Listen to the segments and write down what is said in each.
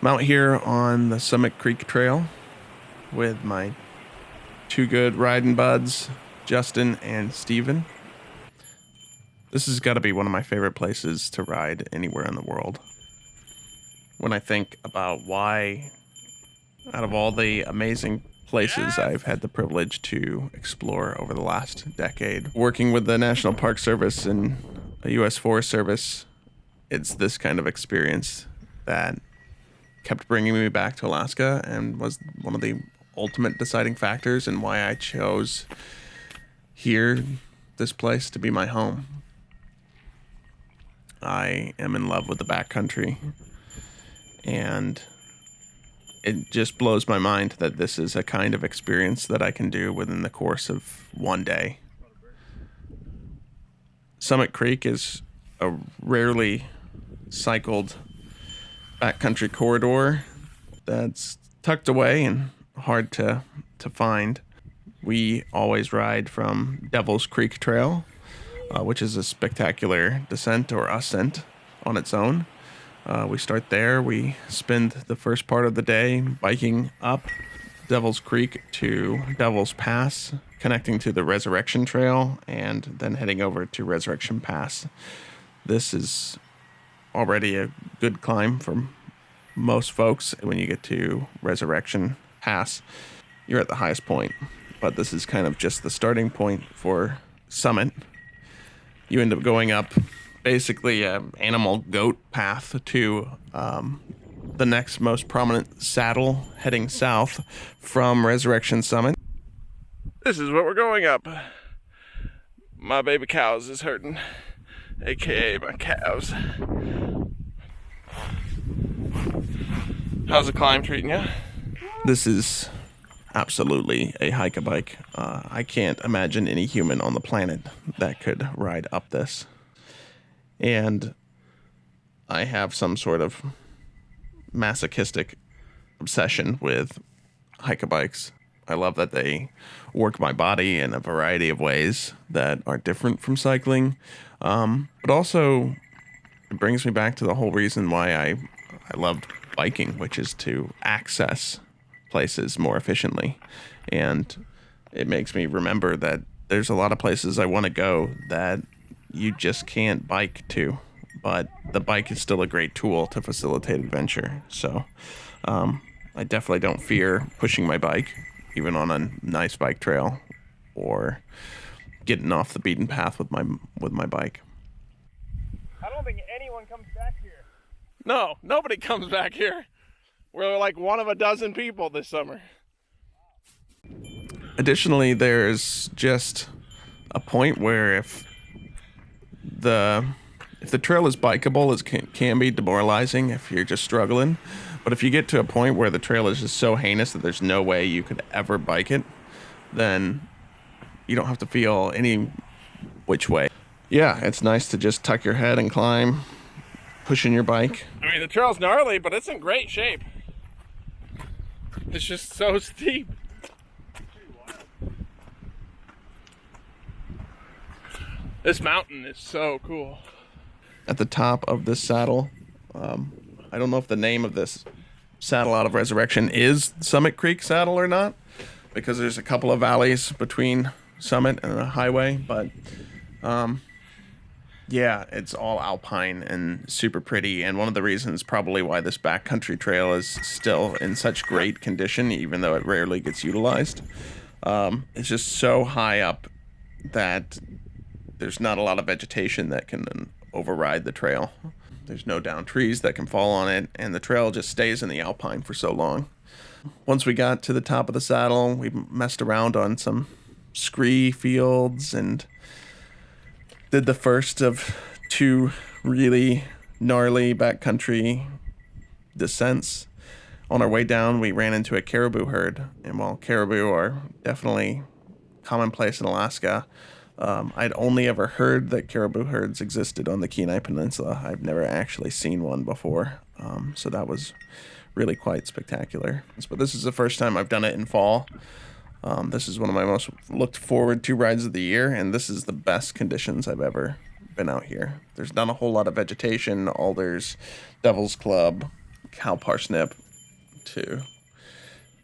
I'm out here on the Summit Creek Trail with my two good riding buds, Justin and Steven. This has got to be one of my favorite places to ride anywhere in the world. When I think about why, out of all the amazing places I've had the privilege to explore over the last decade, working with the National Park Service and the U.S. Forest Service, it's this kind of experience that kept bringing me back to Alaska and was one of the ultimate deciding factors in why I chose this place to be my home. I am in love with the backcountry, and it just blows my mind that this is a kind of experience that I can do within the course of one day. Summit Creek is a rarely cycled backcountry corridor that's tucked away and hard to find. We always ride from Devil's Creek Trail, which is a spectacular descent or ascent on its own. We start there. We spend the first part of the day biking up Devil's Creek to Devil's Pass, connecting to the Resurrection Trail, and then heading over to Resurrection Pass. This is already a good climb for most folks. When you get to Resurrection Pass, you're at the highest point, but this is kind of just the starting point for Summit. You end up going up basically an animal goat path to the next most prominent saddle heading south from Resurrection Summit. This is what we're going up. My baby cows is hurting, aka my calves. How's the climb treating you? This is absolutely a hike-a-bike. I can't imagine any human on the planet that could ride up this. And I have some sort of masochistic obsession with hike-a-bikes. I love that they work my body in a variety of ways that are different from cycling. But also, it brings me back to the whole reason why I loved biking, which is to access places more efficiently. And it makes me remember that there's a lot of places I want to go that you just can't bike to, but the bike is still a great tool to facilitate adventure. So I definitely don't fear pushing my bike, even on a nice bike trail, or getting off the beaten path with my bike. I don't think anyone comes back here. No, nobody comes back here. We're like one of a dozen people this summer. Additionally, there's just a point where if the trail is bikeable, it can be demoralizing if you're just struggling. But if you get to a point where the trail is just so heinous that there's no way you could ever bike it, then you don't have to feel any which way. Yeah, it's nice to just tuck your head and climb, pushing your bike. I mean, the trail's gnarly, but it's in great shape. It's just so steep. This mountain is so cool. At the top of this saddle, I don't know if the name of this saddle out of Resurrection is Summit Creek Saddle or not, because there's a couple of valleys between Summit and the highway, but yeah, it's all alpine and super pretty, and one of the reasons probably why this backcountry trail is still in such great condition, even though it rarely gets utilized. It's just so high up that there's not a lot of vegetation that can override the trail. There's no downed trees that can fall on it, and the trail just stays in the alpine for so long. Once we got to the top of the saddle, we messed around on some scree fields and did the first of two really gnarly backcountry descents. On our way down, we ran into a caribou herd, and while caribou are definitely commonplace in Alaska, I'd only ever heard that caribou herds existed on the Kenai Peninsula. I've never actually seen one before, so that was really quite spectacular. But this is the first time I've done it in fall. This is one of my most looked forward to rides of the year, and this is the best conditions I've ever been out here. There's not a whole lot of vegetation. All there's Devil's Club, cow parsnip to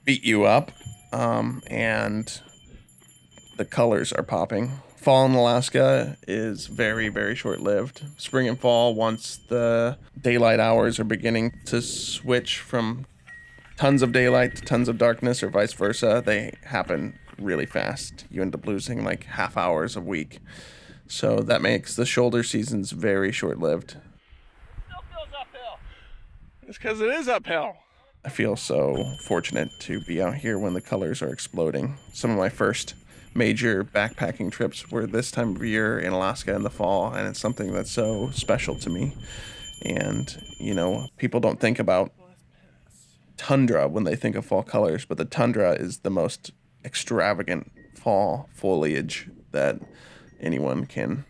beat you up, and the colors are popping. Fall in Alaska is very, very short-lived. Spring and fall, once the daylight hours are beginning to switch from tons of daylight to tons of darkness or vice versa, they happen really fast. You end up losing like half hours a week. So that makes the shoulder seasons very short-lived. Still feels uphill. It's because it is uphill. I feel so fortunate to be out here when the colors are exploding. Some of my first major backpacking trips were this time of year in Alaska in the fall, and it's something that's so special to me. And, you know, people don't think about tundra when they think of fall colors, but the tundra is the most extravagant fall foliage that anyone can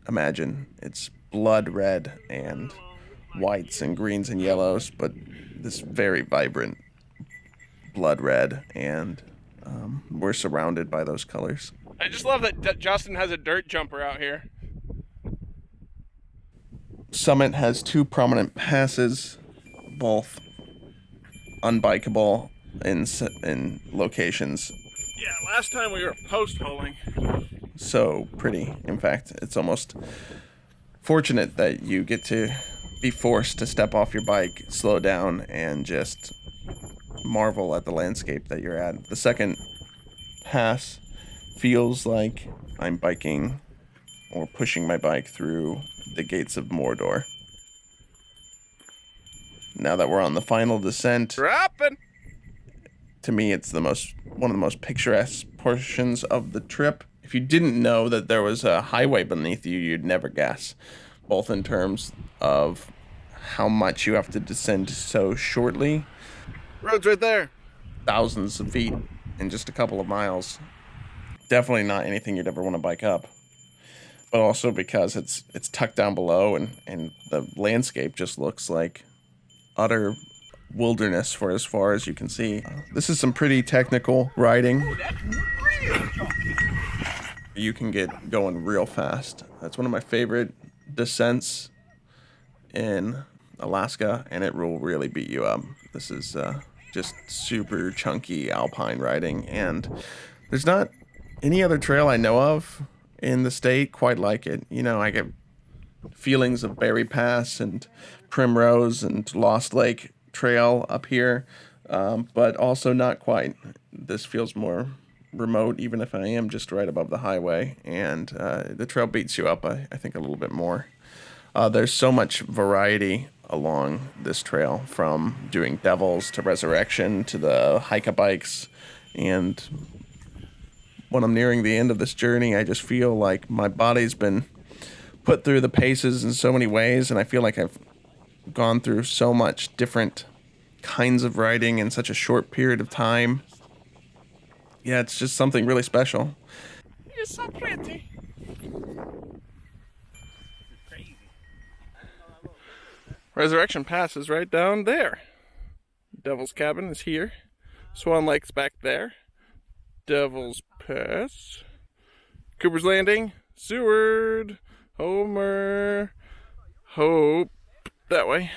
imagine. It's blood red and whites and greens and yellows, but this very vibrant blood red, and we're surrounded by those colors. I just love that Justin has a dirt jumper out here. Summit has two prominent passes, both unbikeable in locations. Yeah, last time we were post-holing. So pretty. In fact, it's almost fortunate that you get to be forced to step off your bike, slow down, and just marvel at the landscape that you're at. The second pass feels like I'm biking or pushing my bike through the gates of Mordor. Now that we're on the final descent, Dropping! to me it's one of the most picturesque portions of the trip. If you didn't know that there was a highway beneath you, you'd never guess, both in terms of how much you have to descend so shortly. Road's right there. Thousands of feet in just a couple of miles. Definitely not anything you'd ever want to bike up. But also because it's tucked down below, and the landscape just looks like utter wilderness for as far as you can see. This is some pretty technical riding. You can get going real fast. That's one of my favorite descents in Alaska, and it will really beat you up. This is just super chunky alpine riding, and there's not any other trail I know of in the state quite like it. You know, I get feelings of Berry Pass and Primrose and Lost Lake Trail up here, but also not quite. This feels more remote, even if I am just right above the highway, and the trail beats you up, I think, a little bit more. There's so much variety along this trail, from doing Devils to Resurrection to the hike-a-bikes, and when I'm nearing the end of this journey, I just feel like my body's been put through the paces in so many ways, and I feel like I've gone through so much different kinds of riding in such a short period of time. Yeah, it's just something really special. You're so pretty. Resurrection Pass is right down there. Devil's Cabin is here. Swan Lake's back there. Devil's Pass. Cooper's Landing. Seward. Homer. Hope. That way.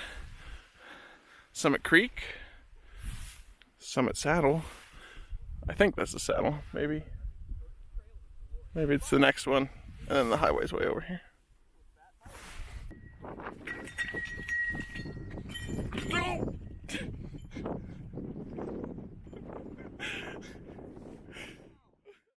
Summit Creek. Summit Saddle. I think that's the saddle. Maybe it's the next one. And then the highway's way over here. No!